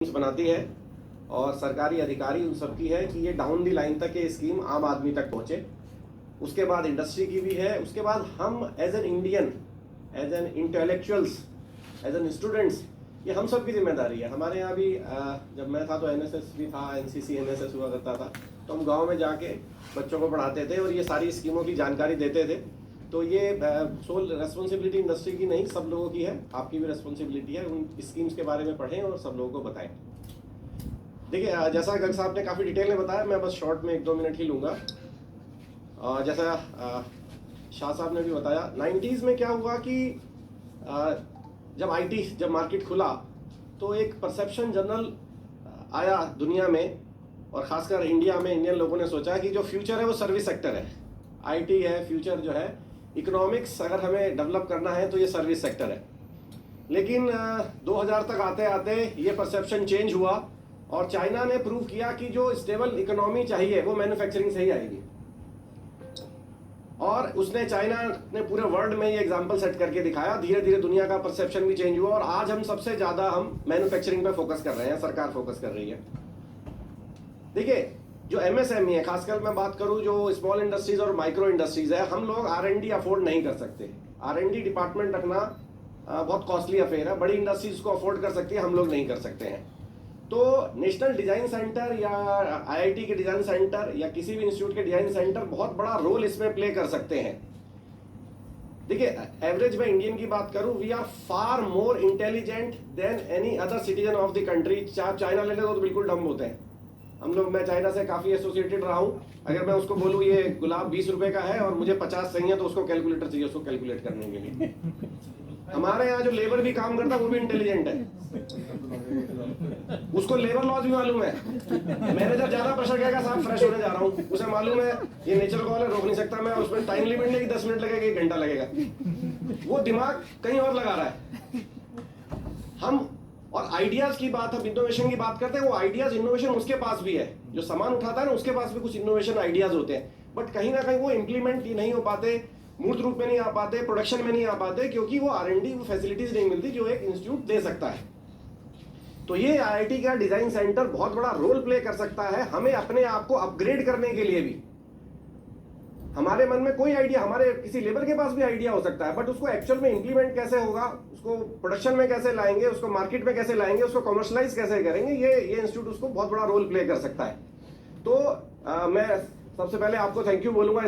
बनाती है और सरकारी अधिकारी उन सब की है कि ये डाउन दी लाइन तक ये स्कीम आम आदमी तक पहुंचे। उसके बाद इंडस्ट्री की भी है, उसके बाद हम as an Indian, as an intellectuals, as an students, ये हम सब की जिम्मेदारी है। हमारे यहाँ भी जब मैं था तो एनएसएस भी था, एनसीसी एनएसएस हुआ करता था, तो हम गाँव में जाके बच्चों को पढ़ाते थे और ये सारी स्कीमों की जानकारी देते थे। तो ये सोल रेस्पॉन्सिबिलिटी इंडस्ट्री की नहीं, सब लोगों की है, आपकी भी रेस्पॉन्सिबिलिटी है। उन स्कीम्स के बारे में पढ़ें और सब लोगों को बताएं। देखिए, जैसा गर्ग साहब ने काफ़ी डिटेल में बताया, मैं बस शॉर्ट में 1-2 मिनट ही लूँगा। जैसा शाह साहब ने भी बताया, 90s में क्या हुआ कि जब मार्केट खुला तो एक परसेप्शन जनरल आया दुनिया में और ख़ासकर इंडिया में। इंडियन लोगों ने सोचा कि जो फ्यूचर है वो सर्विस सेक्टर है, आईटी है, फ्यूचर जो है इकोनॉमिक्स अगर हमें डेवलप करना है तो ये सर्विस सेक्टर है। लेकिन 2000 तक आते आते ये परसेप्शन चेंज हुआ और चाइना ने प्रूव किया कि जो स्टेबल इकोनॉमी चाहिए वो मैन्युफैक्चरिंग से ही आएगी। और चाइना ने पूरे वर्ल्ड में ये एग्जांपल सेट करके दिखाया। धीरे धीरे दुनिया का परसेप्शन भी चेंज हुआ और आज हम सबसे ज़्यादा मैन्युफैक्चरिंग पे फोकस कर रहे हैं, सरकार फोकस कर रही है। देखिए, जो एमएसएमई है, खासकर मैं बात करूं जो स्मॉल इंडस्ट्रीज और माइक्रो इंडस्ट्रीज है, हम लोग R&D अफोर्ड नहीं कर सकते। R&D डिपार्टमेंट रखना बहुत कॉस्टली अफेयर है। बड़ी इंडस्ट्रीज को अफोर्ड कर सकती है, हम लोग नहीं कर सकते हैं। तो नेशनल डिजाइन सेंटर या आईआईटी के डिजाइन सेंटर या किसी भी इंस्टीट्यूट के डिजाइन सेंटर बहुत बड़ा रोल इसमें प्ले कर सकते हैं। देखिए, एवरेज में इंडियन की बात करूं, we are far more intelligent than any other citizen of the country. China ले लो तो बिल्कुल डम होते हैं हम लोग। मैं चाइना से काफी एसोसिएटेड रहा हूं। अगर मैं उसको बोलूं ये गुलाब 20 रुपए का है और मुझे 50 चाहिए, तो उसको कैलकुलेटर चाहिए उसको कैलकुलेट करने के लिए। हमारे यहाँ जो लेबर भी काम करता है वो भी इंटेलिजेंट है, उसको लेबर लॉज भी मालूम है। मैनेजर ज्यादा प्रेशर कहेगा, साहब फ्रेश होने जा रहा हूँ, उसे मालूम है ये नेचुरल कॉल है, रोक नहीं सकता मैं, उसमें टाइम लिमिट नहीं कि 10 मिनट लगेगा, 1 घंटा लगेगा। वो दिमाग कहीं और लगा रहा है। हम और आइडियाज की बात, हम इनोवेशन की बात करते हैं, वो आइडियाज इनोवेशन उसके पास भी है। जो सामान उठाता है ना, उसके पास भी कुछ इनोवेशन आइडियाज होते हैं, बट कहीं ना कहीं वो इंप्लीमेंट नहीं हो पाते, मूर्त रूप में नहीं आ पाते, प्रोडक्शन में नहीं आ पाते, क्योंकि वो R&D वो फैसिलिटीज नहीं मिलती जो एक इंस्टीट्यूट दे सकता है। तो ये आईआईटी का डिजाइन सेंटर बहुत बड़ा रोल प्ले कर सकता है हमें अपने आप को अपग्रेड करने के लिए भी। हमारे मन में कोई आइडिया, हमारे किसी लेबर के पास भी आइडिया हो सकता है, बट उसको एक्चुअल में इंप्लीमेंट कैसे होगा, उसको प्रोडक्शन में कैसे लाएंगे, उसको मार्केट में कैसे लाएंगे, उसको कमर्शलाइज कैसे करेंगे, ये इंस्टीट्यूट उसको बहुत बड़ा रोल प्ले कर सकता है। तो मैं सबसे पहले आपको थैंक यू बोलूंगा।